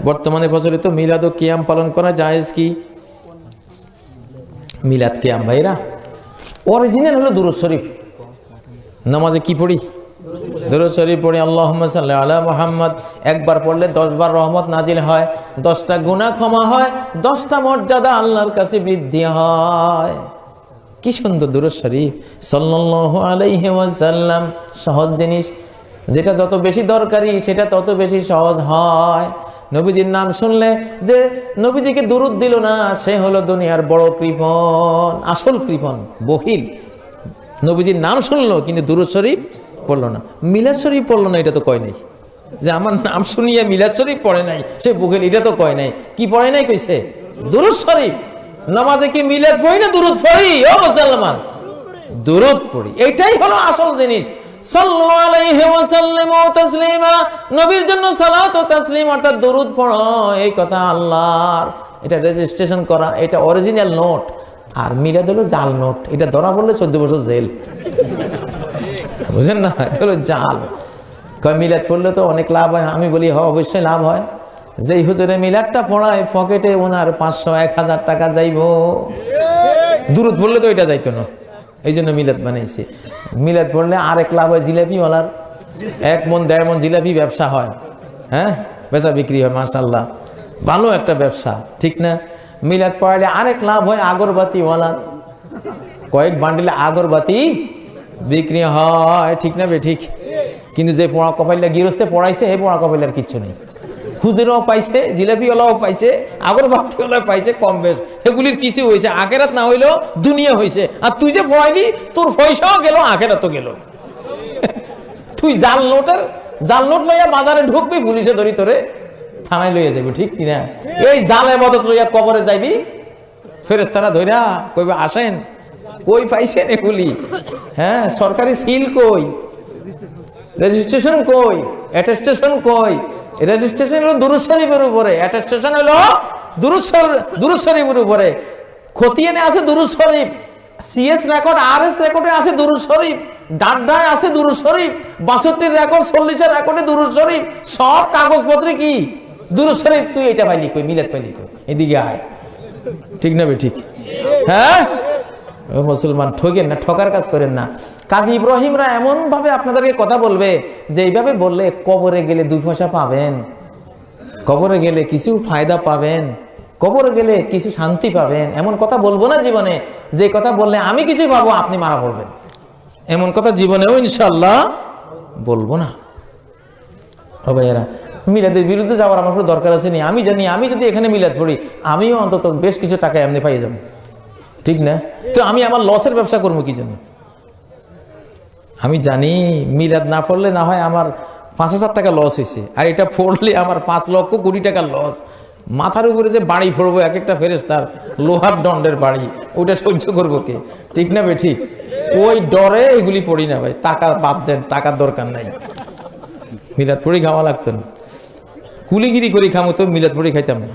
বর্তমানে প্রচলিত মিলাদ ও কিয়াম পালন করা জায়েজ কি? মিলাদ কিয়াম ভাইরা অরিজিনাল হলো দুরূদ শরীফ। নামাজে কি পড়ি? দুরূদ শরীফ পড়ি। আল্লাহুম্মা সাল্লি আলা মুহাম্মদ। একবার পড়লে 10 বার রহমত নাজিল হয়, 10টা গুনাহ ক্ষমা হয়, 10টা মর্যাদা আল্লাহর কাছে বৃদ্ধি হয়। কি সুন্দর দুরূদ শরীফ সাল্লাল্লাহু আলাইহি ওয়াসাল্লাম। সহজ জিনিস, যেটা যত বেশি দরকারি সেটা তত বেশি সহজ হয়। নবীজির নাম শুনলে যে নবীজিকে দুরূদ দিল না, সে হলো দুনিয়ার বড় কৃপণ, আসল কৃপণ, বখিল। নবীজির নাম শুনলো কিন্তু দুরূদ শরীফ পড়লো না, মিলাদ শরীফ পড়লো না, এটা তো কয় নাই। যে আমার নাম শুনিয়ে মিলাদ শরীফ পড়ে নাই সে বখিল, এটা তো কয় নাই। কি পড়ে নাই কইছে? দুরূদ শরীফ। নামাজে কি মিলাদ পড়ি না দুরূদ পড়ি? ও মুসলমান, দুরূদ পড়ি, এটাই হলো আসল জিনিস। সাল্লু আলাইহি ওয়া সাল্লিমু তাসলিমা। নবীর জন্য সালাত ও তাসলিম অর্থাৎ দরুদ পড়ো, এই কথা আল্লাহর। এটা রেজিস্ট্রেশন করা, এটা অরিজিনাল নোট। আর মিলাদ হলো জাল নোট, এটা ধরা পড়লে 14 বছর জেল। বুঝেন না? এটা হলো জাল। কয় মিলাদ পড়লে তো অনেক লাভ হয়। আমি বলি হয়, অবশ্যই লাভ হয়। যেই হুজুরে মিলাদটা পড়ায় পকেটে ওনার 500 1000 টাকা যাইব, দুরুদ পড়লে তো এটা যাইতো না। এই জন্য মিলাদ বানাইছি। মিলাদ পড়লে আরেক লাভ হয় জিলাপিওয়ালার, 1 মন 1.5 মন জিলাপি ব্যবসা হয়। হ্যাঁ, বেচা বিক্রি হয়, মাশাআল্লাহ, ভালো একটা ব্যবসা, ঠিক না? মিলাদ পড়ালে আরেক লাভ হয় আগরবাতিওয়ালার, কয়েক বান্ডিলে আগরবাতি বিক্রি হয়, ঠিক না বে ঠিক? কিন্তু যে পোড়া কপাইলা গৃহস্থে পড়াইছে, এই পোড়া কপাইলার কিচ্ছু নেই। হুজুরও পাইছে, জিলাপিওয়ালাও পাইছে, আগরবাতিওয়ালাও পাইছে, কম বেশ। এগুলির কিছু হয়েছে, আখেরাত না হইলেও দুনিয়া হয়েছে। আর তুই যে পড়াইলি, তোর পয়সাও গেল, আখেরাতও গেল। তুই জাল নোট লইয়া বাজারে ঢুকবি, পুলিশে ধরি তোরে থানায় লইয়া যাবি, ঠিক কিনা? এই জাল ইবাদত লইয়া কবরে যাইবি, ফেরেশতারা ধইরা কইবে আসেন, কই পাইছেন এগুলি? হ্যাঁ, সরকারি সিল কই, রেজিস্ট্রেশন কই, অ্যাটেস্টেশন কই? রেজিস্ট্রেশন হলো দুরূদ শরীফের উপরে, অ্যাটেস্টেশন হলো দুরূদ শরীফের উপরে। খতিয়ানে আছে দুরূদ শরীফ, সিএস রেকর্ড, আরএস রেকর্ডে আছে দুরূদ শরীফ, ডাড্ডায় আছে দুরূদ শরীফ, 62 রেকর্ড, 40 রেকর্ডে দুরূদ শরীফ, সব কাগজপত্রে কি দুরূদ শরীফ। তুই এটা পাইলি কই? মিলাদ পাইলি কই? এদিকে আয়, ঠিক না বে ঠিক? হ্যাঁ, ও মুসলমান, ঠকেন না, ঠকার কাজ করেন না। কাজী ইব্রাহিমরা এমন ভাবে আপনাদেরকে কথা বলবে যে এইভাবে বললে কবরে গেলে 2 পয়সা পাবেন, কবরে গেলে কিছু ফায়দা পাবেন, কবরে গেলে কিছু শান্তি পাবেন। এমন কথা বলবো না জীবনে, যে কথা বললে আমি কিছু পাবো, আপনি মারা পড়বেন। এমন কথা জীবনেও ইনশাআল্লাহ বলবো না। ও ভাইয়েরা, মিলাদের বিরুদ্ধে যাওয়ার আমার কোনো দরকার আছে নি? আমি জানি, আমি যদি এখানে মিলাদ পড়ি, আমিও অন্তত বেশ কিছু টাকা এমনি পাই যাবো, ঠিক না? তো আমি আমার লসের ব্যবসা করবো কি জন্য? আমি জানি মিলাদ না পড়লে না হয় আমার 5000 টাকা লস হয়েছে, আর এটা পড়লে আমার 5 লক্ষ কোটি টাকার লস। মাথার উপরে যে বাড়ি পড়বো, এক একটা ফেরেশতার লোহার দণ্ডের বাড়ি, ওইটা সহ্য করবো কে? ঠিক না বে ঠিক? ওই ডরে এগুলি পড়ি না ভাই। টাকা বাদ দেন, টাকার দরকার নাই। মিলাদ পড়ি খাওয়া লাগতো না, কুলিগিরি করে খামো তো মিলাদ পড়ি খাইতাম না।